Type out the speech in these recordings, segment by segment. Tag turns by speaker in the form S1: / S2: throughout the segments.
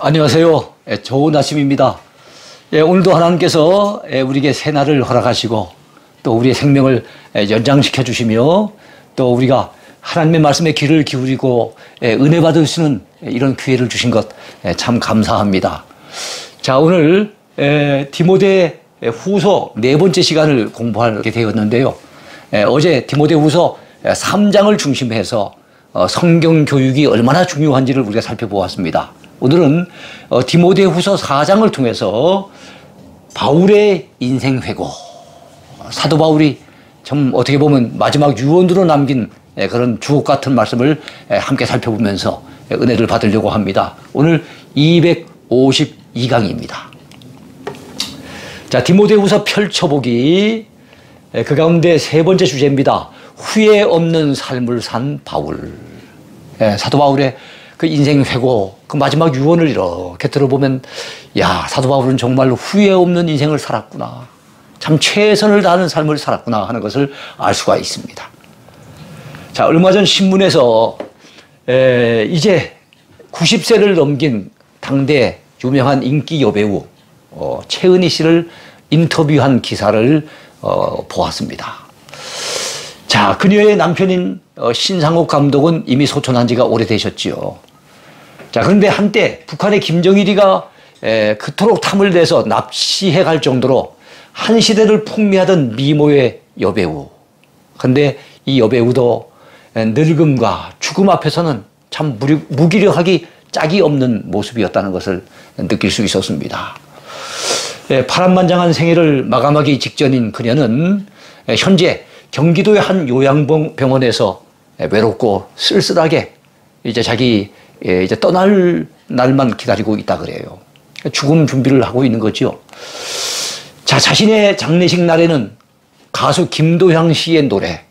S1: 안녕하세요. 좋은 아침입니다. 오늘도 하나님께서 우리에게 새 날을 허락하시고 또 우리의 생명을 연장시켜 주시며 또 우리가 하나님의 말씀에 귀를 기울이고 은혜 받으시는 이런 기회를 주신 것 참 감사합니다. 자, 오늘 디모데 후서 네 번째 시간을 공부하게 되었는데요. 어제 디모데 후서 3장을 중심해서 성경 교육이 얼마나 중요한지를 우리가 살펴보았습니다. 오늘은 디모데 후서 4장을 통해서 바울의 인생 회고, 사도 바울이 참 어떻게 보면 마지막 유언으로 남긴 그런 주옥 같은 말씀을 함께 살펴보면서 은혜를 받으려고 합니다. 오늘 252강입니다. 자, 디모데 후서 펼쳐보기, 그 가운데 세 번째 주제입니다. 후회 없는 삶을 산 바울. 사도 바울의 그 인생 회고, 그 마지막 유언을 이렇게 들어보면, 야, 사도 바울은 정말 후회 없는 인생을 살았구나. 참 최선을 다하는 삶을 살았구나 하는 것을 알 수가 있습니다. 자, 얼마 전 신문에서 이제 90세를 넘긴 당대 유명한 인기 여배우 최은희 씨를 인터뷰한 기사를 보았습니다. 자, 그녀의 남편인 신상옥 감독은 이미 소천한 지가 오래되셨지요. 자, 그런데 한때 북한의 김정일이가 그토록 탐을 내서 납치해 갈 정도로 한 시대를 풍미하던 미모의 여배우. 그런데 이 여배우도 늙음과 죽음 앞에서는 참 무기력하기 짝이 없는 모습이었다는 것을 느낄 수 있었습니다. 파란만장한 생애를 마감하기 직전인 그녀는 현재 경기도의 한 요양병원에서 외롭고 쓸쓸하게 이제 자기 이제 떠날 날만 기다리고 있다 그래요. 죽음 준비를 하고 있는 거죠. 자, 자신의 장례식 날에는 가수 김도향 씨의 노래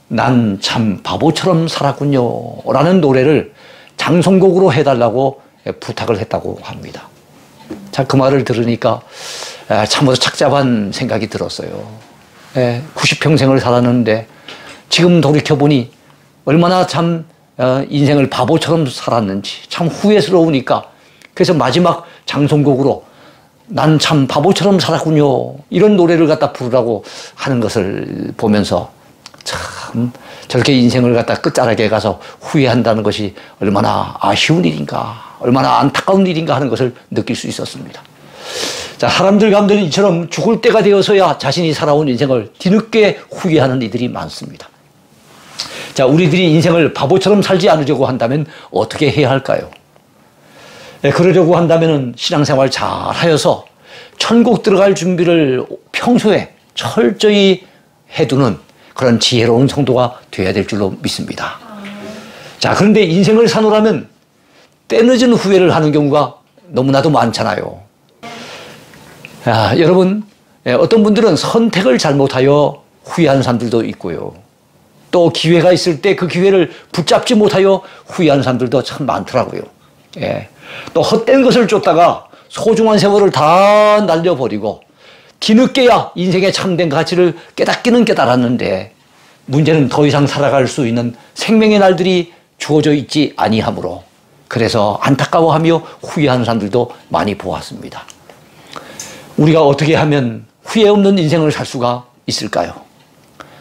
S1: 난 참 바보처럼 살았군요 라는 노래를 장송곡으로 해달라고 부탁을 했다고 합니다. 자, 그 말을 들으니까 참으로 착잡한 생각이 들었어요. 90평생을 살았는데 지금 돌이켜보니 얼마나 참 인생을 바보처럼 살았는지 참 후회스러우니까 그래서 마지막 장송곡으로 난 참 바보처럼 살았군요 이런 노래를 갖다 부르라고 하는 것을 보면서 참 저렇게 인생을 갖다 끝자락에 가서 후회한다는 것이 얼마나 아쉬운 일인가 얼마나 안타까운 일인가 하는 것을 느낄 수 있었습니다. 자, 사람들 가운데는 이처럼 죽을 때가 되어서야 자신이 살아온 인생을 뒤늦게 후회하는 이들이 많습니다. 자, 우리들이 인생을 바보처럼 살지 않으려고 한다면 어떻게 해야 할까요? 그러려고 한다면 신앙생활 잘 하여서 천국 들어갈 준비를 평소에 철저히 해두는 그런 지혜로운 성도가 되어야 될 줄로 믿습니다. 자, 그런데 인생을 사노라면 때늦은 후회를 하는 경우가 너무나도 많잖아요. 여러분, 어떤 분들은 선택을 잘못하여 후회하는 사람들도 있고요. 또 기회가 있을 때 그 기회를 붙잡지 못하여 후회하는 사람들도 참 많더라고요. 또 헛된 것을 쫓다가 소중한 세월을 다 날려버리고 뒤늦게야 인생의 참된 가치를 깨닫기는 깨달았는데 문제는 더 이상 살아갈 수 있는 생명의 날들이 주어져 있지 아니하므로 그래서 안타까워하며 후회하는 사람들도 많이 보았습니다. 우리가 어떻게 하면 후회 없는 인생을 살 수가 있을까요?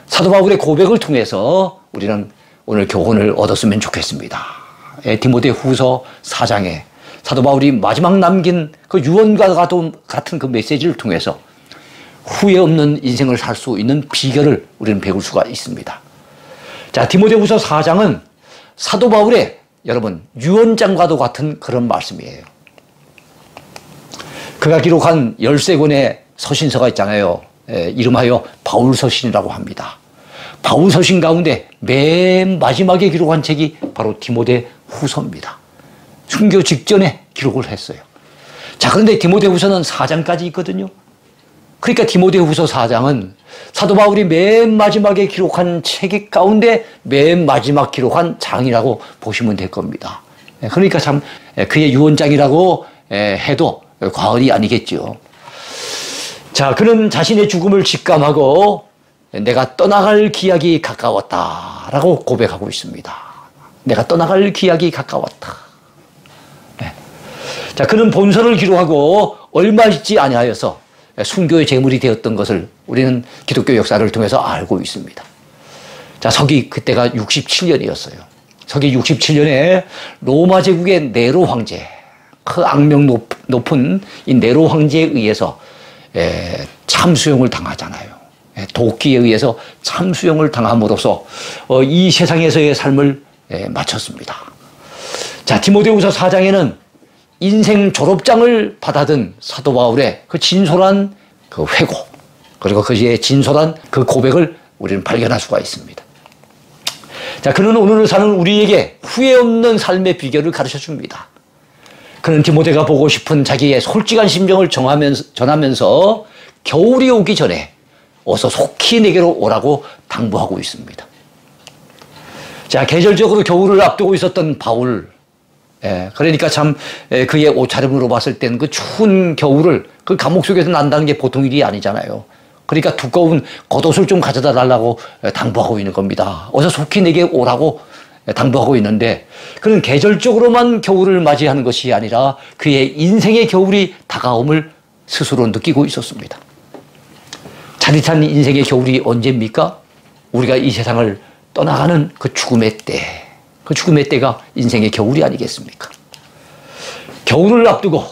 S1: 사도 바울의 고백을 통해서 우리는 오늘 교훈을 얻었으면 좋겠습니다. 디모데 후서 4장에 사도 바울이 마지막 남긴 그 유언과 같은 그 메시지를 통해서 후회 없는 인생을 살 수 있는 비결을 우리는 배울 수가 있습니다. 자, 디모데 후서 4장은 사도 바울의 여러분 유언장과도 같은 그런 말씀이에요. 그가 기록한 13권의 서신서가 있잖아요. 이름하여 바울서신이라고 합니다. 바울서신 가운데 맨 마지막에 기록한 책이 바로 디모데 후서입니다. 순교 직전에 기록을 했어요. 자, 그런데 디모데 후서는 4장까지 있거든요. 그러니까 디모데 후서 4장은 사도 바울이 맨 마지막에 기록한 책 가운데 맨 마지막 기록한 장이라고 보시면 될 겁니다. 그러니까 참 그의 유언장이라고 해도 과언이 아니겠죠. 자, 그는 자신의 죽음을 직감하고 내가 떠나갈 기약이 가까웠다라고 고백하고 있습니다. 내가 떠나갈 기약이 가까웠다. 네. 자, 그는 본서를 기록하고 얼마 있지 아니하여서 순교의 제물이 되었던 것을 우리는 기독교 역사를 통해서 알고 있습니다. 자, 서기 그때가 67년이었어요. 서기 67년에 로마 제국의 네로 황제, 그 악명 높은 이 네로 황제에 의해서 참수형을 당하잖아요. 도끼에 의해서 참수형을 당함으로써 이 세상에서의 삶을 마쳤습니다. 자, 디모데후서 4장에는 인생 졸업장을 받아든 사도 바울의 그 진솔한 그 회고, 그리고 그의 진솔한 그 고백을 우리는 발견할 수가 있습니다. 자, 그는 오늘 사는 우리에게 후회 없는 삶의 비결을 가르쳐 줍니다. 그는 디모데가 보고 싶은 자기의 솔직한 심정을 전하면서 겨울이 오기 전에 어서 속히 내게로 오라고 당부하고 있습니다. 자, 계절적으로 겨울을 앞두고 있었던 바울, 그러니까 참 그의 옷차림으로 봤을 때는 그 추운 겨울을 그 감옥 속에서 난다는 게 보통 일이 아니잖아요. 그러니까 두꺼운 겉옷을 좀 가져다 달라고 당부하고 있는 겁니다. 어서 속히 내게 오라고 당부하고 있는데, 그는 계절적으로만 겨울을 맞이하는 것이 아니라 그의 인생의 겨울이 다가옴을 스스로 느끼고 있었습니다. 짜릿한 인생의 겨울이 언제입니까? 우리가 이 세상을 떠나가는 그 죽음의 때, 그 죽음의 때가 인생의 겨울이 아니겠습니까? 겨울을 앞두고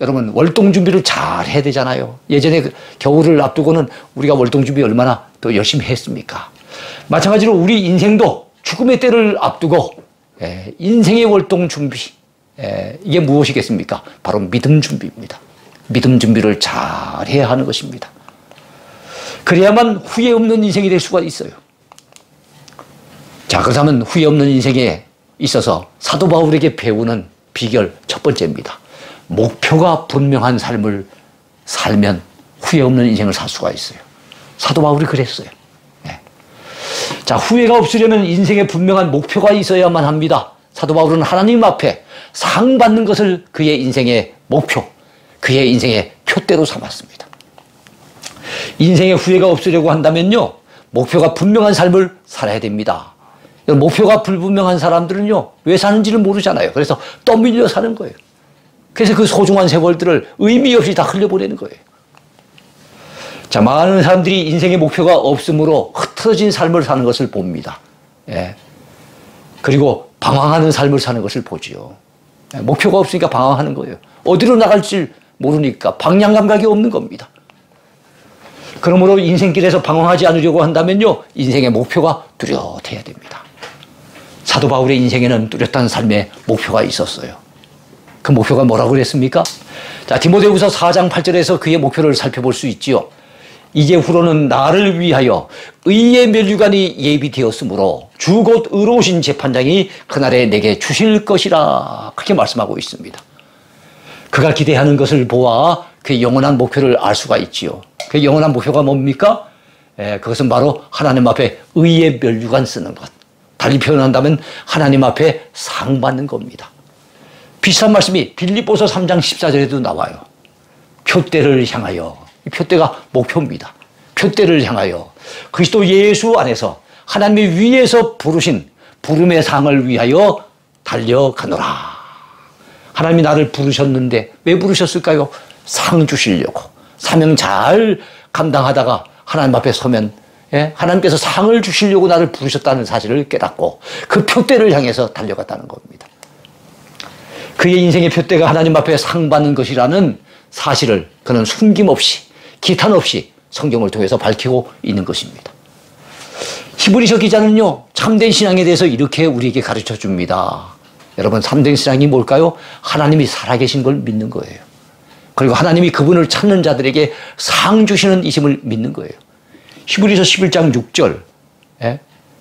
S1: 여러분 월동 준비를 잘 해야 되잖아요. 예전에 그 겨울을 앞두고는 우리가 월동 준비 얼마나 더 열심히 했습니까? 마찬가지로 우리 인생도 죽음의 때를 앞두고 인생의 월동 준비, 이게 무엇이겠습니까? 바로 믿음 준비입니다. 믿음 준비를 잘 해야 하는 것입니다. 그래야만 후회 없는 인생이 될 수가 있어요. 자, 그렇다면 후회 없는 인생에 있어서 사도 바울에게 배우는 비결 첫 번째입니다. 목표가 분명한 삶을 살면 후회 없는 인생을 살 수가 있어요. 사도 바울이 그랬어요. 자, 후회가 없으려면 인생에 분명한 목표가 있어야만 합니다. 사도 바울은 하나님 앞에 상 받는 것을 그의 인생의 목표, 그의 인생의 표대로 삼았습니다. 인생에 후회가 없으려고 한다면요, 목표가 분명한 삶을 살아야 됩니다. 목표가 불분명한 사람들은요, 왜 사는지를 모르잖아요. 그래서 떠밀려 사는 거예요. 그래서 그 소중한 세월들을 의미 없이 다 흘려보내는 거예요. 자, 많은 사람들이 인생의 목표가 없으므로 흐트러진 삶을 사는 것을 봅니다. 그리고 방황하는 삶을 사는 것을 보지요. 목표가 없으니까 방황하는 거예요. 어디로 나갈지 모르니까 방향 감각이 없는 겁니다. 그러므로 인생길에서 방황하지 않으려고 한다면요, 인생의 목표가 뚜렷해야 됩니다. 사도 바울의 인생에는 뚜렷한 삶의 목표가 있었어요. 그 목표가 뭐라고 그랬습니까? 자, 디모데후서 4장 8절에서 그의 목표를 살펴볼 수 있지요. 이제후로는 나를 위하여 의의 면류관이 예비되었으므로 주 곧 의로우신 재판장이 그날에 내게 주실 것이라, 그렇게 말씀하고 있습니다. 그가 기대하는 것을 보아 그의 영원한 목표를 알 수가 있지요. 그 영원한 목표가 뭡니까? 그것은 바로 하나님 앞에 의의 면류관 쓰는 것. 달리 표현한다면 하나님 앞에 상 받는 겁니다. 비슷한 말씀이 빌립보서 3장 14절에도 나와요. 표대를 향하여, 이 표대가 목표입니다. 표대를 향하여 그리스도 예수 안에서 하나님의 위에서 부르신 부름의 상을 위하여 달려가노라. 하나님이 나를 부르셨는데 왜 부르셨을까요? 상 주시려고. 사명 잘 감당하다가 하나님 앞에 서면 하나님께서 상을 주시려고 나를 부르셨다는 사실을 깨닫고 그 표대를 향해서 달려갔다는 겁니다. 그의 인생의 표대가 하나님 앞에 상 받는 것이라는 사실을 그는 숨김없이, 기탄 없이 성경을 통해서 밝히고 있는 것입니다. 히브리서 기자는요, 참된 신앙에 대해서 이렇게 우리에게 가르쳐 줍니다. 여러분, 참된 신앙이 뭘까요? 하나님이 살아계신 걸 믿는 거예요. 그리고 하나님이 그분을 찾는 자들에게 상 주시는 이심을 믿는 거예요. 히브리서 11장 6절,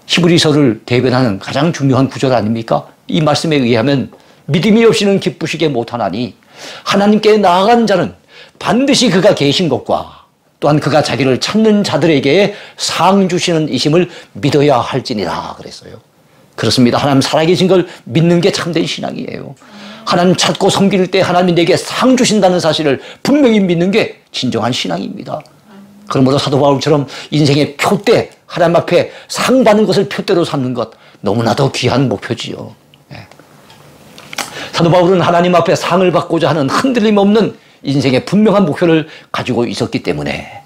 S1: 히브리서를 대변하는 가장 중요한 구절 아닙니까? 이 말씀에 의하면 믿음이 없이는 기쁘시게 못하나니 하나님께 나아간 자는 반드시 그가 계신 것과 또한 그가 자기를 찾는 자들에게 상 주시는 이심을 믿어야 할지니라 그랬어요. 그렇습니다. 하나님 살아계신 걸 믿는 게 참된 신앙이에요. 하나님 찾고 섬길 때 하나님이 내게 상 주신다는 사실을 분명히 믿는 게 진정한 신앙입니다. 그러므로 사도 바울처럼 인생의 표대, 하나님 앞에 상 받는 것을 표대로 삼는 것, 너무나도 귀한 목표지요. 사도 바울은 하나님 앞에 상을 받고자 하는 흔들림 없는 인생의 분명한 목표를 가지고 있었기 때문에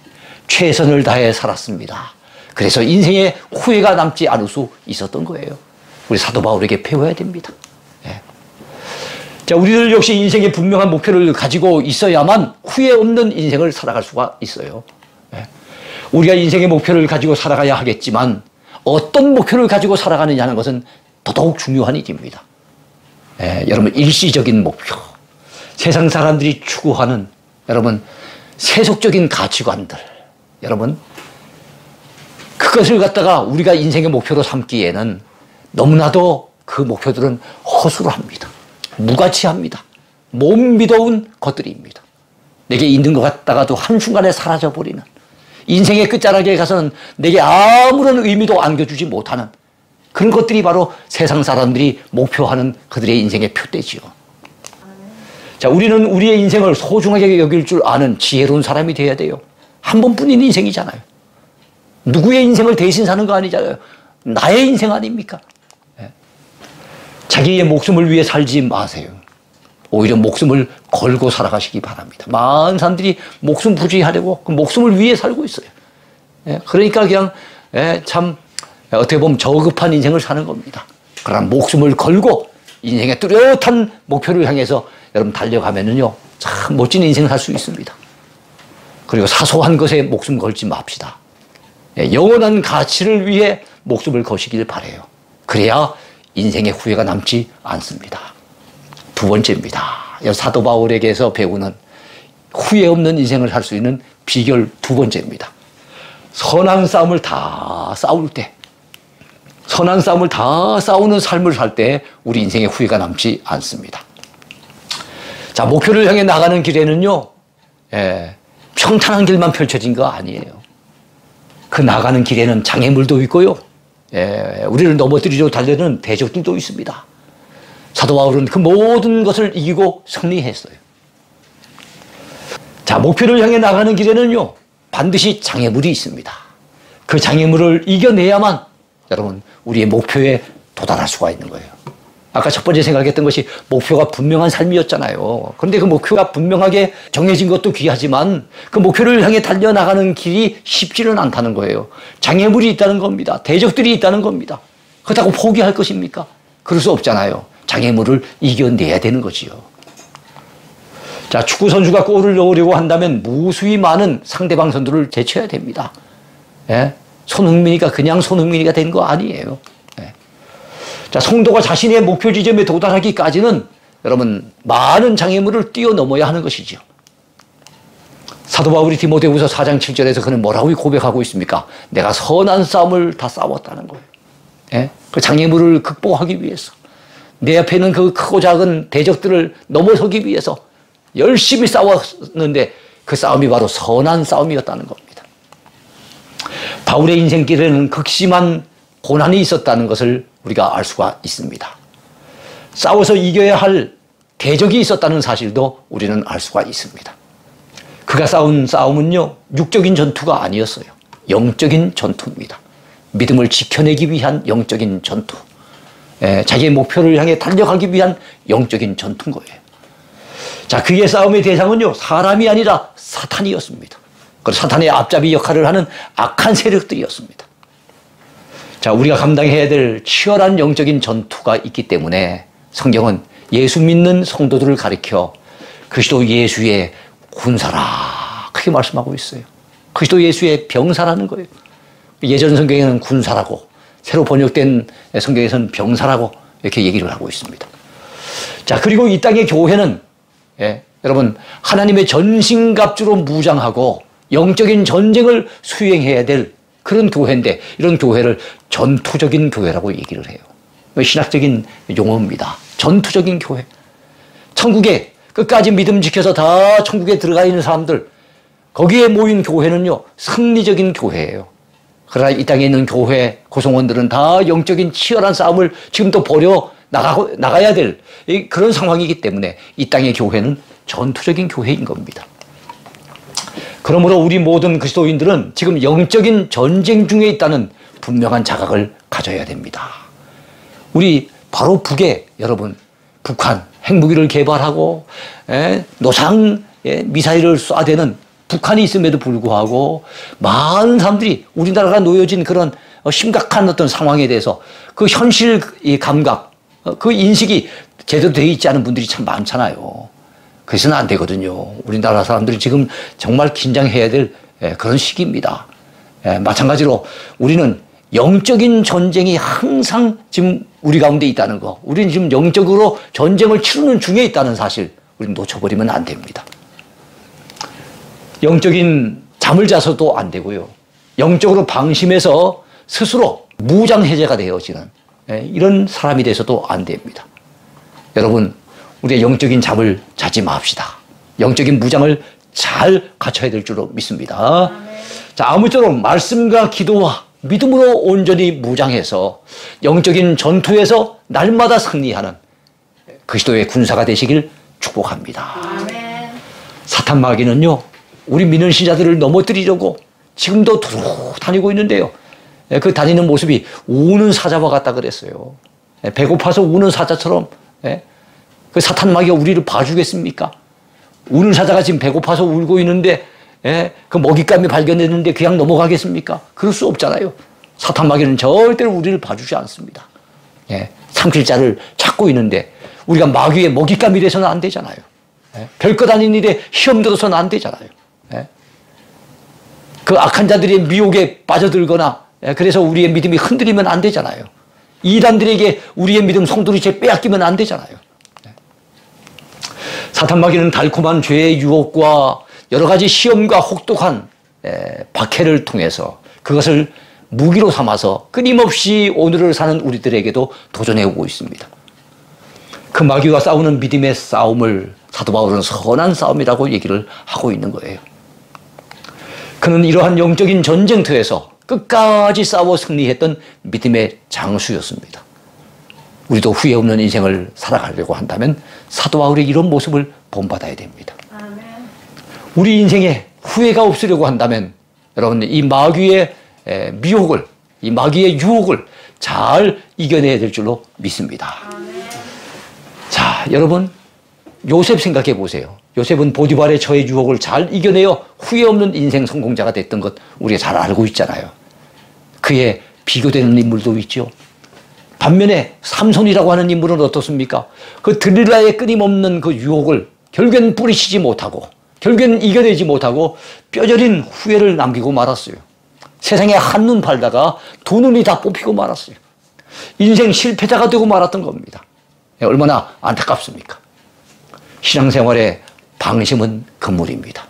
S1: 최선을 다해 살았습니다. 그래서 인생에 후회가 남지 않을 수 있었던 거예요. 우리 사도 바울에게 배워야 됩니다. 예. 자, 우리들 역시 인생의 분명한 목표를 가지고 있어야만 후회 없는 인생을 살아갈 수가 있어요. 예. 우리가 인생의 목표를 가지고 살아가야 하겠지만 어떤 목표를 가지고 살아가느냐 하는 것은 더더욱 중요한 일입니다. 예, 여러분, 일시적인 목표, 세상 사람들이 추구하는 여러분 세속적인 가치관들, 여러분 그것을 갖다가 우리가 인생의 목표로 삼기에는 너무나도 그 목표들은 허술합니다. 무가치합니다. 못 믿어온 것들입니다. 내게 있는 것 같다가도 한순간에 사라져버리는, 인생의 끝자락에 가서는 내게 아무런 의미도 안겨주지 못하는 그런 것들이 바로 세상 사람들이 목표하는 그들의 인생의 표대지요. 자, 우리는 우리의 인생을 소중하게 여길 줄 아는 지혜로운 사람이 되어야 돼요. 한 번뿐인 인생이잖아요. 누구의 인생을 대신 사는 거 아니잖아요. 나의 인생 아닙니까? 네. 자기의 목숨을 위해 살지 마세요. 오히려 목숨을 걸고 살아가시기 바랍니다. 많은 사람들이 목숨 부지하려고 그 목숨을 위해 살고 있어요. 네. 그러니까 그냥 참 어떻게 보면 저급한 인생을 사는 겁니다. 그러나 목숨을 걸고 인생의 뚜렷한 목표를 향해서 여러분 달려가면은요, 참 멋진 인생을 살 수 있습니다. 그리고 사소한 것에 목숨 걸지 맙시다. 영원한 가치를 위해 목숨을 거시길 바라요. 그래야 인생의 후회가 남지 않습니다. 두 번째입니다. 사도 바울에게서 배우는 후회 없는 인생을 살 수 있는 비결 두 번째입니다. 선한 싸움을 다 싸울 때, 선한 싸움을 다 싸우는 삶을 살 때 우리 인생의 후회가 남지 않습니다. 자, 목표를 향해 나가는 길에는요, 평탄한 길만 펼쳐진 거 아니에요. 그 나가는 길에는 장애물도 있고요, 우리를 넘어뜨리려 달려는 대적들도 있습니다. 사도 바울은 그 모든 것을 이기고 승리했어요. 자, 목표를 향해 나가는 길에는요, 반드시 장애물이 있습니다. 그 장애물을 이겨내야만 여러분 우리의 목표에 도달할 수가 있는 거예요. 아까 첫 번째 생각했던 것이 목표가 분명한 삶이었잖아요. 그런데 그 목표가 분명하게 정해진 것도 귀하지만 그 목표를 향해 달려나가는 길이 쉽지는 않다는 거예요. 장애물이 있다는 겁니다. 대적들이 있다는 겁니다. 그렇다고 포기할 것입니까? 그럴 수 없잖아요. 장애물을 이겨내야 되는 거지요. 자, 축구 선수가 골을 넣으려고 한다면 무수히 많은 상대방 선수를 제쳐야 됩니다. 예? 손흥민이가 그냥 손흥민이가 된 거 아니에요. 예. 자, 성도가 자신의 목표 지점에 도달하기까지는 여러분 많은 장애물을 뛰어넘어야 하는 것이죠. 사도 바울이 디모데후서 4장 7절에서 그는 뭐라고 고백하고 있습니까? 내가 선한 싸움을 다 싸웠다는 거예요. 예? 그 장애물을 극복하기 위해서, 내 앞에 있는 그 크고 작은 대적들을 넘어서기 위해서 열심히 싸웠는데 그 싸움이 바로 선한 싸움이었다는 겁니다. 바울의 인생길에는 극심한 고난이 있었다는 것을 우리가 알 수가 있습니다. 싸워서 이겨야 할 대적이 있었다는 사실도 우리는 알 수가 있습니다. 그가 싸운 싸움은요, 육적인 전투가 아니었어요. 영적인 전투입니다. 믿음을 지켜내기 위한 영적인 전투. 자기의 목표를 향해 달려가기 위한 영적인 전투인 거예요. 자, 그의 싸움의 대상은요, 사람이 아니라 사탄이었습니다. 그리고 사탄의 앞잡이 역할을 하는 악한 세력들이었습니다. 자, 우리가 감당해야 될 치열한 영적인 전투가 있기 때문에 성경은 예수 믿는 성도들을 가리켜 그리스도 예수의 군사라 크게 말씀하고 있어요. 그리스도 예수의 병사라는 거예요. 예전 성경에는 군사라고, 새로 번역된 성경에서는 병사라고 이렇게 얘기를 하고 있습니다. 자, 그리고 이 땅의 교회는 여러분 하나님의 전신갑주로 무장하고 영적인 전쟁을 수행해야 될 그런 교회인데, 이런 교회를 전투적인 교회라고 얘기를 해요. 신학적인 용어입니다. 전투적인 교회. 천국에 끝까지 믿음 지켜서 다 천국에 들어가 있는 사람들, 거기에 모인 교회는요, 승리적인 교회예요. 그러나 이 땅에 있는 교회 구성원들은 다 영적인 치열한 싸움을 지금 또 벌여 나가야 될 그런 상황이기 때문에 이 땅의 교회는 전투적인 교회인 겁니다. 그러므로 우리 모든 그리스도인들은 지금 영적인 전쟁 중에 있다는 분명한 자각을 가져야 됩니다. 우리 바로 북에 여러분 북한 핵무기를 개발하고 노상 미사일을 쏴대는 북한이 있음에도 불구하고 많은 사람들이 우리나라가 놓여진 그런 심각한 어떤 상황에 대해서 그 현실 감각, 그 인식이 제대로 되어 있지 않은 분들이 참 많잖아요. 그래서는 안 되거든요. 우리나라 사람들이 지금 정말 긴장해야 될 그런 시기입니다. 마찬가지로 우리는 영적인 전쟁이 항상 지금 우리 가운데 있다는 거, 우리는 지금 영적으로 전쟁을 치르는 중에 있다는 사실, 우리는 놓쳐버리면 안 됩니다. 영적인 잠을 자서도 안 되고요. 영적으로 방심해서 스스로 무장해제가 되어지는 이런 사람이 돼서도 안 됩니다. 여러분, 우리의 영적인 잠을 자지 맙시다. 영적인 무장을 잘 갖춰야 될 줄로 믿습니다. 자, 아무쪼록 말씀과 기도와 믿음으로 온전히 무장해서 영적인 전투에서 날마다 승리하는 그리스도의 군사가 되시길 축복합니다. 사탄 마귀는요, 우리 믿는 신자들을 넘어뜨리려고 지금도 두루 다니고 있는데요. 그 다니는 모습이 우는 사자와 같다 그랬어요. 배고파서 우는 사자처럼 그 사탄 마귀가 우리를 봐주겠습니까? 우는 사자가 지금 배고파서 울고 있는데 그 먹잇감이 발견됐는데 그냥 넘어가겠습니까? 그럴 수 없잖아요. 사탄 마귀는 절대로 우리를 봐주지 않습니다. 삼킬 자를 찾고 있는데 우리가 마귀의 먹잇감이 돼서는 안 되잖아요. 별것 아닌 일에 시험 들어서는 안 되잖아요. 그 악한 자들의 미혹에 빠져들거나 그래서 우리의 믿음이 흔들리면 안 되잖아요. 이단들에게 우리의 믿음 송두리째 빼앗기면 안 되잖아요. 사탄 마귀는 달콤한 죄의 유혹과 여러 가지 시험과 혹독한 박해를 통해서 그것을 무기로 삼아서 끊임없이 오늘을 사는 우리들에게도 도전해 오고 있습니다. 그 마귀와 싸우는 믿음의 싸움을 사도 바울은 선한 싸움이라고 얘기를 하고 있는 거예요. 그는 이러한 영적인 전쟁터에서 끝까지 싸워 승리했던 믿음의 장수였습니다. 우리도 후회 없는 인생을 살아가려고 한다면 사도 바울의 이런 모습을 본받아야 됩니다. 아멘. 우리 인생에 후회가 없으려고 한다면 여러분 이 마귀의 미혹을, 이 마귀의 유혹을 잘 이겨내야 될 줄로 믿습니다. 아멘. 자, 여러분 요셉 생각해 보세요. 요셉은 보디발의 저의 유혹을 잘 이겨내어 후회 없는 인생 성공자가 됐던 것 우리가 잘 알고 있잖아요. 그의 비교되는 인물도 있죠. 반면에 삼손이라고 하는 인물은 어떻습니까? 그 들릴라의 끊임없는 그 유혹을 결국엔 뿌리치지 못하고 결국엔 이겨내지 못하고 뼈저린 후회를 남기고 말았어요. 세상에 한눈 팔다가 두 눈이 다 뽑히고 말았어요. 인생 실패자가 되고 말았던 겁니다. 얼마나 안타깝습니까? 신앙생활의 방심은 금물입니다.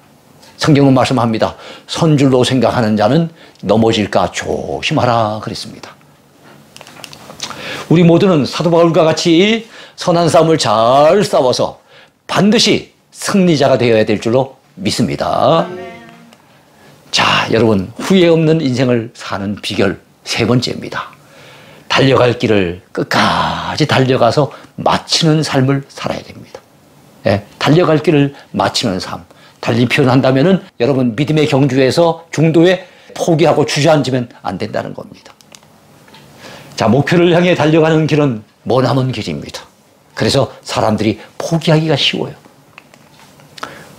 S1: 성경은 말씀합니다. 선줄로 생각하는 자는 넘어질까 조심하라 그랬습니다. 우리 모두는 사도 바울과 같이 선한 싸움을 잘 싸워서 반드시 승리자가 되어야 될 줄로 믿습니다. 자, 여러분 후회 없는 인생을 사는 비결 세 번째입니다. 달려갈 길을 끝까지 달려가서 마치는 삶을 살아야 됩니다. 달려갈 길을 마치는 삶. 달리 표현한다면은 여러분 믿음의 경주에서 중도에 포기하고 주저앉으면 안 된다는 겁니다. 자, 목표를 향해 달려가는 길은 머나먼 길입니다. 그래서 사람들이 포기하기가 쉬워요.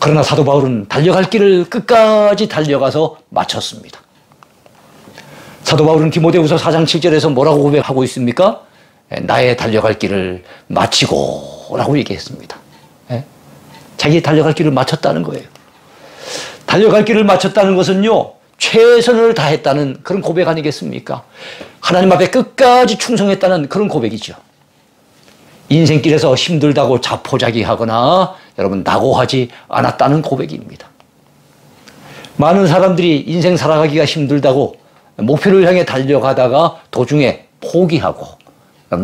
S1: 그러나 사도 바울은 달려갈 길을 끝까지 달려가서 마쳤습니다. 사도 바울은 디모데후서 4장 7절에서 뭐라고 고백하고 있습니까? 나의 달려갈 길을 마치고 라고 얘기했습니다. 자기 달려갈 길을 마쳤다는 거예요. 달려갈 길을 마쳤다는 것은요, 최선을 다했다는 그런 고백 아니겠습니까? 하나님 앞에 끝까지 충성했다는 그런 고백이죠. 인생길에서 힘들다고 자포자기하거나 여러분 낙오하지 않았다는 고백입니다. 많은 사람들이 인생 살아가기가 힘들다고 목표를 향해 달려가다가 도중에 포기하고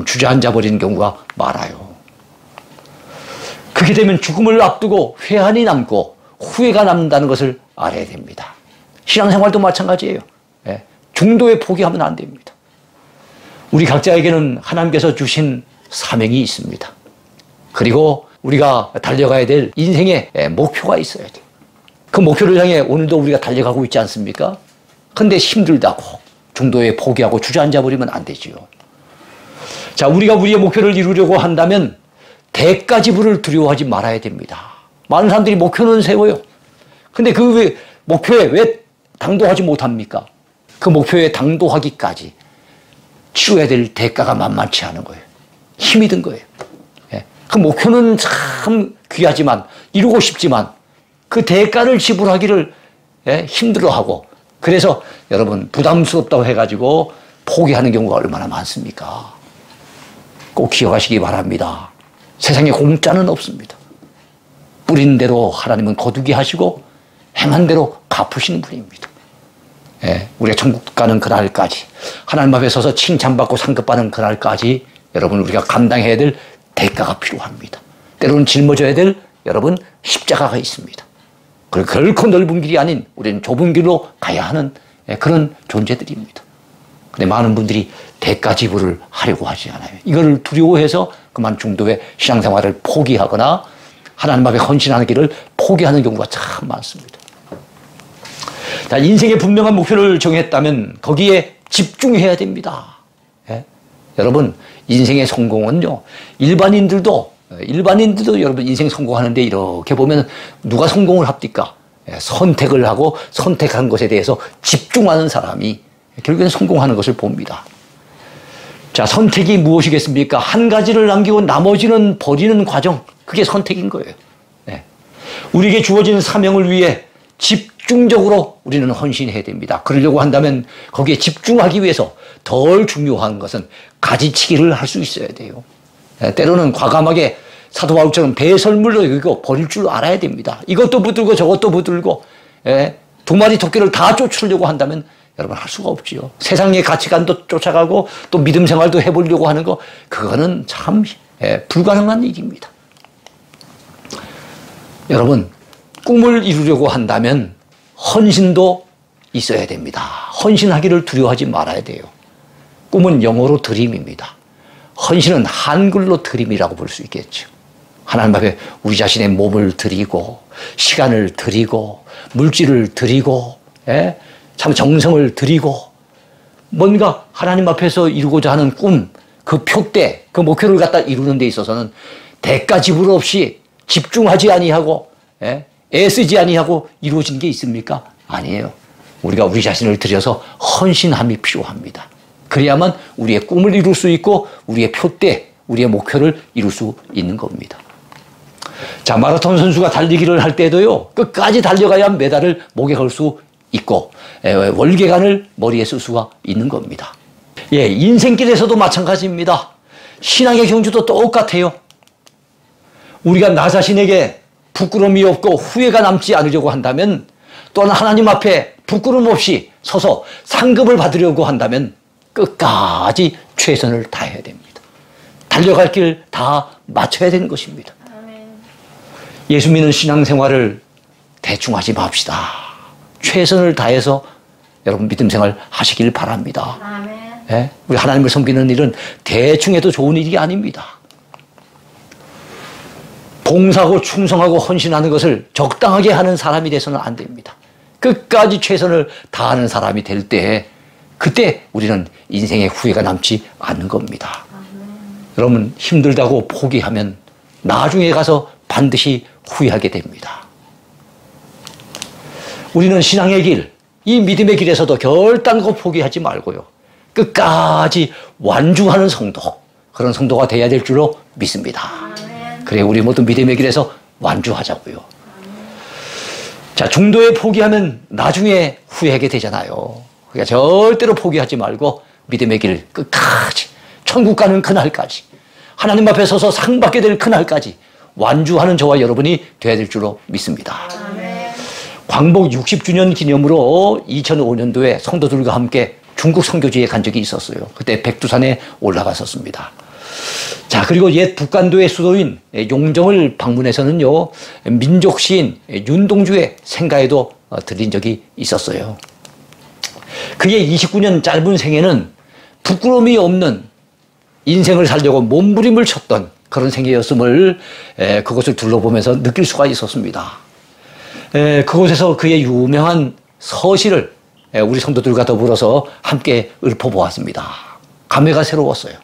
S1: 주저앉아 버리는 경우가 많아요. 그렇게 되면 죽음을 앞두고 회한이 남고 후회가 남는다는 것을 알아야 됩니다. 신앙생활도 마찬가지예요. 중도에 포기하면 안 됩니다. 우리 각자에게는 하나님께서 주신 사명이 있습니다. 그리고 우리가 달려가야 될 인생의 목표가 있어야 돼요. 그 목표를 향해 오늘도 우리가 달려가고 있지 않습니까? 근데 힘들다고 중도에 포기하고 주저앉아 버리면 안 되지요. 자, 우리가 우리의 목표를 이루려고 한다면 대가 지불을 두려워하지 말아야 됩니다. 많은 사람들이 목표는 세워요. 근데 그 목표에 왜 당도하지 못합니까? 그 목표에 당도하기까지 치러야 될 대가가 만만치 않은 거예요. 힘이 든 거예요. 그 목표는 참 귀하지만, 이루고 싶지만 그 대가를 지불하기를 힘들어하고, 그래서 여러분 부담스럽다고 해가지고 포기하는 경우가 얼마나 많습니까? 꼭 기억하시기 바랍니다. 세상에 공짜는 없습니다. 뿌린 대로 하나님은 거두게 하시고 행한 대로 갚으시는 분입니다. 우리가 천국 가는 그날까지, 하나님 앞에 서서 칭찬받고 상급받는 그날까지 여러분 우리가 감당해야 될 대가가 필요합니다. 때로는 짊어져야 될 여러분 십자가가 있습니다. 그리고 결코 넓은 길이 아닌 우리는 좁은 길로 가야 하는 그런 존재들입니다. 근데 많은 분들이 대가 지불을 하려고 하지 않아요. 이걸 두려워해서 그만 중도에 신앙생활을 포기하거나 하나님 앞에 헌신하는 길을 포기하는 경우가 참 많습니다. 자, 인생의 분명한 목표를 정했다면 거기에 집중해야 됩니다. 여러분, 인생의 성공은요, 일반인들도 여러분 인생 성공하는데 이렇게 보면 누가 성공을 합니까? 선택을 하고 선택한 것에 대해서 집중하는 사람이 결국엔 성공하는 것을 봅니다. 자, 선택이 무엇이겠습니까? 한 가지를 남기고 나머지는 버리는 과정, 그게 선택인 거예요. 우리에게 주어진 사명을 위해 집중적으로 우리는 헌신해야 됩니다. 그러려고 한다면 거기에 집중하기 위해서 덜 중요한 것은 가지치기를 할 수 있어야 돼요. 때로는 과감하게 사도 바울처럼 배설물로 여기고 버릴 줄 알아야 됩니다. 이것도 붙들고 저것도 붙들고 두 마리 토끼를 다 쫓으려고 한다면 여러분 할 수가 없지요. 세상의 가치관도 쫓아가고 또 믿음 생활도 해보려고 하는 거, 그거는 참 불가능한 일입니다. 여러분, 꿈을 이루려고 한다면 헌신도 있어야 됩니다. 헌신하기를 두려워하지 말아야 돼요. 꿈은 영어로 드림입니다. 헌신은 한글로 드림이라고 볼 수 있겠죠. 하나님 앞에 우리 자신의 몸을 드리고 시간을 드리고 물질을 드리고 참 정성을 드리고 뭔가 하나님 앞에서 이루고자 하는 꿈, 그 표대, 그 목표를 갖다 이루는 데 있어서는 대가 지불 없이 집중하지 아니하고 애쓰지 아니하고 이루어진 게 있습니까? 아니에요. 우리가 우리 자신을 들여서 헌신함이 필요합니다. 그래야만 우리의 꿈을 이룰 수 있고 우리의 표대, 우리의 목표를 이룰 수 있는 겁니다. 자, 마라톤 선수가 달리기를 할 때도요, 끝까지 달려가야 메달을 목에 걸 수 있고 월계관을 머리에 쓸 수가 있는 겁니다. 인생길에서도 마찬가지입니다. 신앙의 경주도 똑같아요. 우리가 나 자신에게 부끄러움이 없고 후회가 남지 않으려고 한다면, 또는 하나님 앞에 부끄러움 없이 서서 상급을 받으려고 한다면 끝까지 최선을 다해야 됩니다. 달려갈 길 다 맞춰야 되는 것입니다. 예수 믿는 신앙생활을 대충 하지 맙시다. 최선을 다해서 여러분 믿음 생활 하시길 바랍니다. 우리 하나님을 섬기는 일은 대충 해도 좋은 일이 아닙니다. 봉사하고 충성하고 헌신하는 것을 적당하게 하는 사람이 돼서는 안 됩니다. 끝까지 최선을 다하는 사람이 될 때, 그때 우리는 인생에 후회가 남지 않는 겁니다. 여러분, 힘들다고 포기하면 나중에 가서 반드시 후회하게 됩니다. 우리는 신앙의 길, 이 믿음의 길에서도 결단코 포기하지 말고요, 끝까지 완주하는 성도, 그런 성도가 돼야 될 줄로 믿습니다. 그래, 우리 모두 믿음의 길에서 완주하자고요. 자, 중도에 포기하면 나중에 후회하게 되잖아요. 그러니까 절대로 포기하지 말고 믿음의 길 끝까지, 천국 가는 그날까지, 하나님 앞에 서서 상 받게 될 그날까지 완주하는 저와 여러분이 되어야 될 줄로 믿습니다. 광복 60주년 기념으로 2005년도에 성도들과 함께 중국 선교지에 간 적이 있었어요. 그때 백두산에 올라갔었습니다. 자, 그리고 옛 북간도의 수도인 용정을 방문해서는요, 민족 시인 윤동주의 생가에도 들린 적이 있었어요. 그의 29년 짧은 생애는 부끄러움이 없는 인생을 살려고 몸부림을 쳤던 그런 생애였음을 그것을 둘러보면서 느낄 수가 있었습니다. 그곳에서 그의 유명한 서시를 우리 성도들과 더불어서 함께 읊어보았습니다. 감회가 새로웠어요.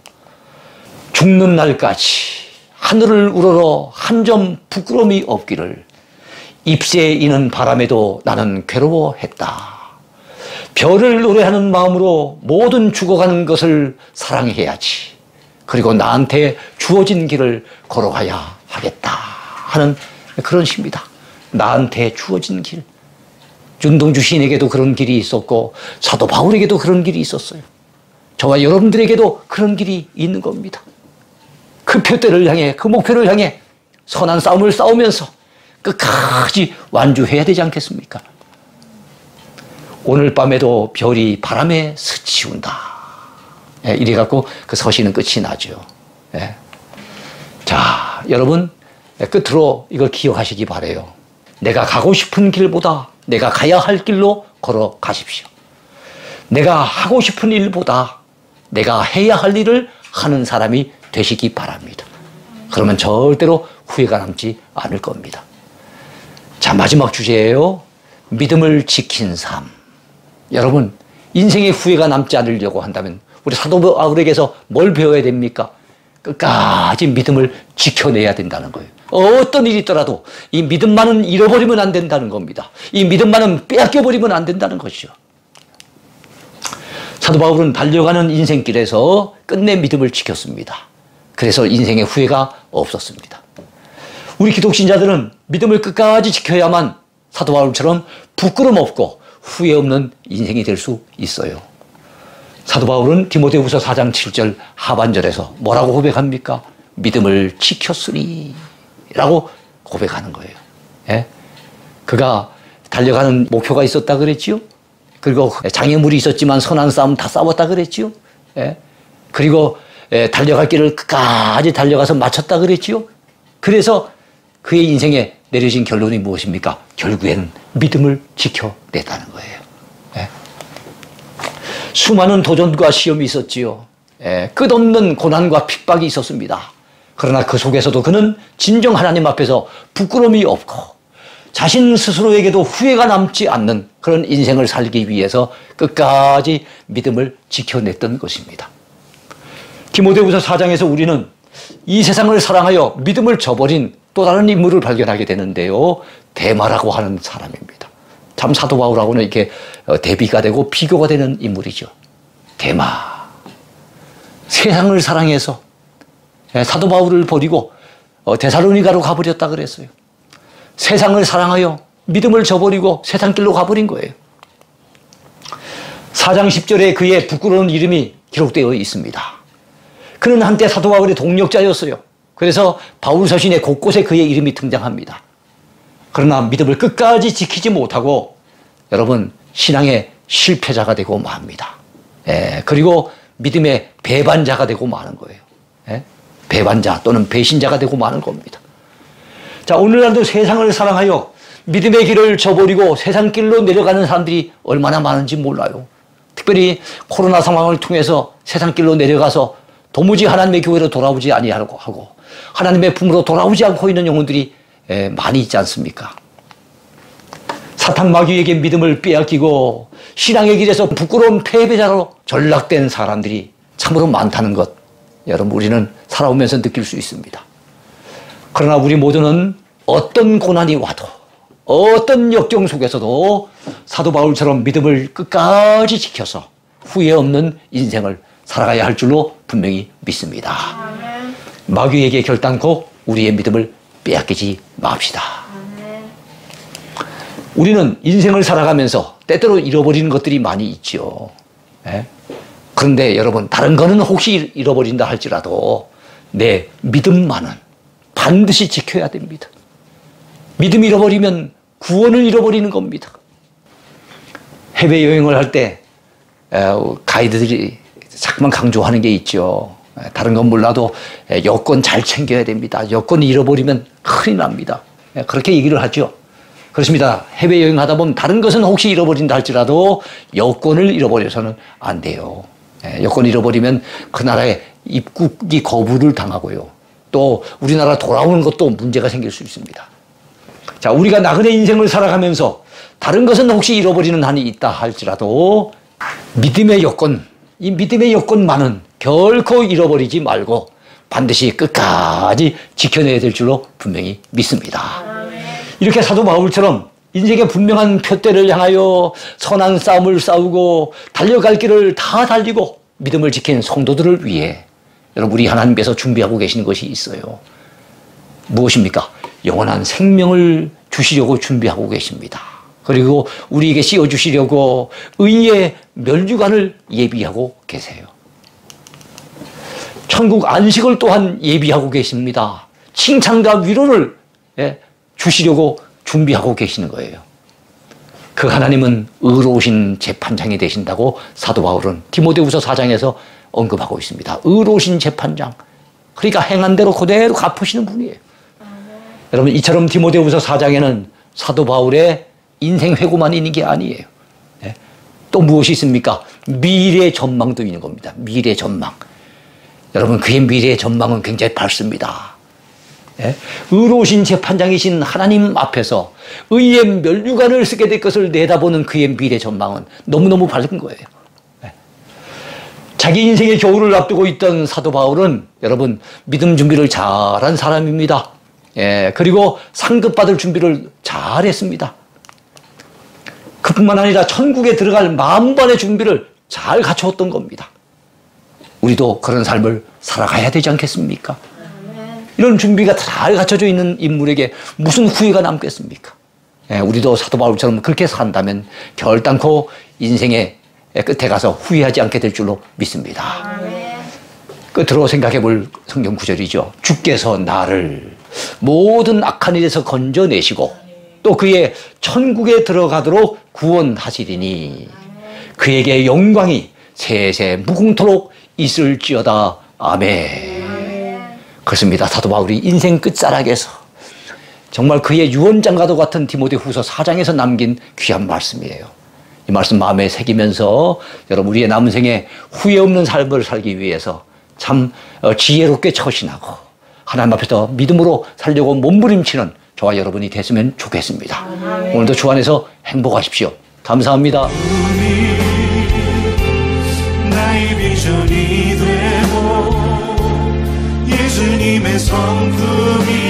S1: 죽는 날까지 하늘을 우러러 한 점 부끄러움이 없기를. 잎새에 이는 바람에도 나는 괴로워했다. 별을 노래하는 마음으로 모든 죽어가는 것을 사랑해야지. 그리고 나한테 주어진 길을 걸어가야 하겠다 하는 그런 시입니다. 나한테 주어진 길. 윤동주 시인에게도 그런 길이 있었고 사도 바울에게도 그런 길이 있었어요. 저와 여러분들에게도 그런 길이 있는 겁니다. 그 표대를 향해, 그 목표를 향해 선한 싸움을 싸우면서 끝까지 완주해야 되지 않겠습니까? 오늘 밤에도 별이 바람에 스치운다. 예, 이래갖고 그 서시는 끝이 나죠. 예. 자, 여러분, 끝으로 이걸 기억하시기 바라요. 내가 가고 싶은 길보다 내가 가야 할 길로 걸어가십시오. 내가 하고 싶은 일보다 내가 해야 할 일을 하는 사람이 되시기 바랍니다. 그러면 절대로 후회가 남지 않을 겁니다. 자, 마지막 주제예요. 믿음을 지킨 삶. 여러분, 인생에 후회가 남지 않으려고 한다면 우리 사도 바울에게서 뭘 배워야 됩니까? 끝까지 믿음을 지켜내야 된다는 거예요. 어떤 일이 있더라도 이 믿음만은 잃어버리면 안 된다는 겁니다. 이 믿음만은 빼앗겨버리면 안 된다는 것이죠. 사도 바울은 달려가는 인생길에서 끝내 믿음을 지켰습니다. 그래서 인생에 후회가 없었습니다. 우리 기독신자들은 믿음을 끝까지 지켜야만 사도 바울처럼 부끄럼 없고 후회 없는 인생이 될 수 있어요. 사도 바울은 디모데후서 4장 7절 하반절에서 뭐라고 고백합니까? 믿음을 지켰으니 라고 고백하는 거예요. 예? 그가 달려가는 목표가 있었다 그랬지요? 그리고 장애물이 있었지만 선한 싸움 다 싸웠다 그랬지요? 예? 그리고 달려갈 길을 끝까지 달려가서 마쳤다 그랬지요? 그래서 그의 인생에 내려진 결론이 무엇입니까? 결국에는 믿음을 지켜냈다는 거예요. 예? 수많은 도전과 시험이 있었지요. 예, 끝없는 고난과 핍박이 있었습니다. 그러나 그 속에서도 그는 진정 하나님 앞에서 부끄러움이 없고 자신 스스로에게도 후회가 남지 않는 그런 인생을 살기 위해서 끝까지 믿음을 지켜냈던 것입니다. 디모데후서 4장에서 우리는 이 세상을 사랑하여 믿음을 저버린 또 다른 인물을 발견하게 되는데요. 데마라고 하는 사람입니다. 참 사도 바울하고는 이렇게 대비가 되고 비교가 되는 인물이죠. 데마. 세상을 사랑해서 사도 바울을 버리고 데살로니가로 가버렸다 그랬어요. 세상을 사랑하여 믿음을 저버리고 세상 길로 가버린 거예요. 4장 10절에 그의 부끄러운 이름이 기록되어 있습니다. 그는 한때 사도 바울의 동력자였어요. 그래서 바울 서신에 곳곳에 그의 이름이 등장합니다. 그러나 믿음을 끝까지 지키지 못하고 여러분 신앙의 실패자가 되고 맙니다. 그리고 믿음의 배반자가 되고 마는 거예요. 배반자 또는 배신자가 되고 마는 겁니다. 자, 오늘날도 세상을 사랑하여 믿음의 길을 저버리고 세상 길로 내려가는 사람들이 얼마나 많은지 몰라요. 특별히 코로나 상황을 통해서 세상 길로 내려가서 도무지 하나님의 교회로 돌아오지 아니하고 하고 하나님의 품으로 돌아오지 않고 있는 영혼들이 많이 있지 않습니까? 사탄 마귀에게 믿음을 빼앗기고 신앙의 길에서 부끄러운 패배자로 전락된 사람들이 참으로 많다는 것, 여러분 우리는 살아오면서 느낄 수 있습니다. 그러나 우리 모두는 어떤 고난이 와도 어떤 역경 속에서도 사도 바울처럼 믿음을 끝까지 지켜서 후회 없는 인생을 살아가야 할 줄로 분명히 믿습니다. 마귀에게 결단코 우리의 믿음을 빼앗기지 맙시다. 우리는 인생을 살아가면서 때때로 잃어버리는 것들이 많이 있죠. 그런데 여러분 다른 거는 혹시 잃어버린다 할지라도 내 믿음만은 반드시 지켜야 됩니다. 믿음 잃어버리면 구원을 잃어버리는 겁니다. 해외여행을 할 때 가이드들이 자꾸만 강조하는 게 있죠. 다른 건 몰라도 여권 잘 챙겨야 됩니다. 여권을 잃어버리면 큰일 납니다. 그렇게 얘기를 하죠. 그렇습니다. 해외여행 하다 보면 다른 것은 혹시 잃어버린다 할지라도 여권을 잃어버려서는 안 돼요. 여권 잃어버리면 그 나라에 입국이 거부를 당하고요. 또 우리나라 돌아오는 것도 문제가 생길 수 있습니다. 자, 우리가 나그네 인생을 살아가면서 다른 것은 혹시 잃어버리는 한이 있다 할지라도 믿음의 여권, 이 믿음의 여권만은 결코 잃어버리지 말고 반드시 끝까지 지켜내야 될 줄로 분명히 믿습니다. 이렇게 사도 바울처럼 인생의 분명한 표대를 향하여 선한 싸움을 싸우고 달려갈 길을 다 달리고 믿음을 지킨 성도들을 위해 여러분 우리 하나님께서 준비하고 계시는 것이 있어요. 무엇입니까? 영원한 생명을 주시려고 준비하고 계십니다. 그리고 우리에게 씌워주시려고 의의 멸류관을 예비하고 계세요. 천국 안식을 또한 예비하고 계십니다. 칭찬과 위로를 주시려고 준비하고 계시는 거예요. 그 하나님은 의로우신 재판장이 되신다고 사도 바울은 디모데후서 4장에서 언급하고 있습니다. 의로우신 재판장. 그러니까 행한 대로 그대로 갚으시는 분이에요. 여러분 이처럼 디모데후서 4장에는 사도 바울의 인생 회고만 있는 게 아니에요. 또 무엇이 있습니까? 미래 전망도 있는 겁니다. 미래 전망. 여러분 그의 미래 전망은 굉장히 밝습니다. 의로우신 재판장이신 하나님 앞에서 의의 멸류관을 쓰게 될 것을 내다보는 그의 미래 전망은 너무너무 밝은 거예요. 자기 인생의 겨울을 앞두고 있던 사도 바울은 여러분 믿음 준비를 잘한 사람입니다. 그리고 상급받을 준비를 잘했습니다. 그뿐만 아니라 천국에 들어갈 만반의 준비를 잘 갖추었던 겁니다. 우리도 그런 삶을 살아가야 되지 않겠습니까? 이런 준비가 잘 갖춰져 있는 인물에게 무슨 후회가 남겠습니까? 우리도 사도 바울처럼 그렇게 산다면 결단코 인생의 끝에 가서 후회하지 않게 될 줄로 믿습니다. 끝으로 생각해 볼 성경 구절이죠. 주께서 나를 모든 악한 일에서 건져내시고 또 그의 천국에 들어가도록 구원하시리니 그에게 영광이 세세 무궁토록 있을지어다. 아멘. 그렇습니다. 사도 바울이 인생 끝자락에서 정말 그의 유언장과도 같은 디모데후서 4장에서 남긴 귀한 말씀이에요. 이 말씀 마음에 새기면서 여러분 우리의 남은 생에 후회 없는 삶을 살기 위해서 참 지혜롭게 처신하고 하나님 앞에서 믿음으로 살려고 몸부림치는 저와 여러분이 됐으면 좋겠습니다. 오늘도 주 안에서 행복하십시오. 감사합니다.
S2: 나의 비전이 되고 예수님의 성품이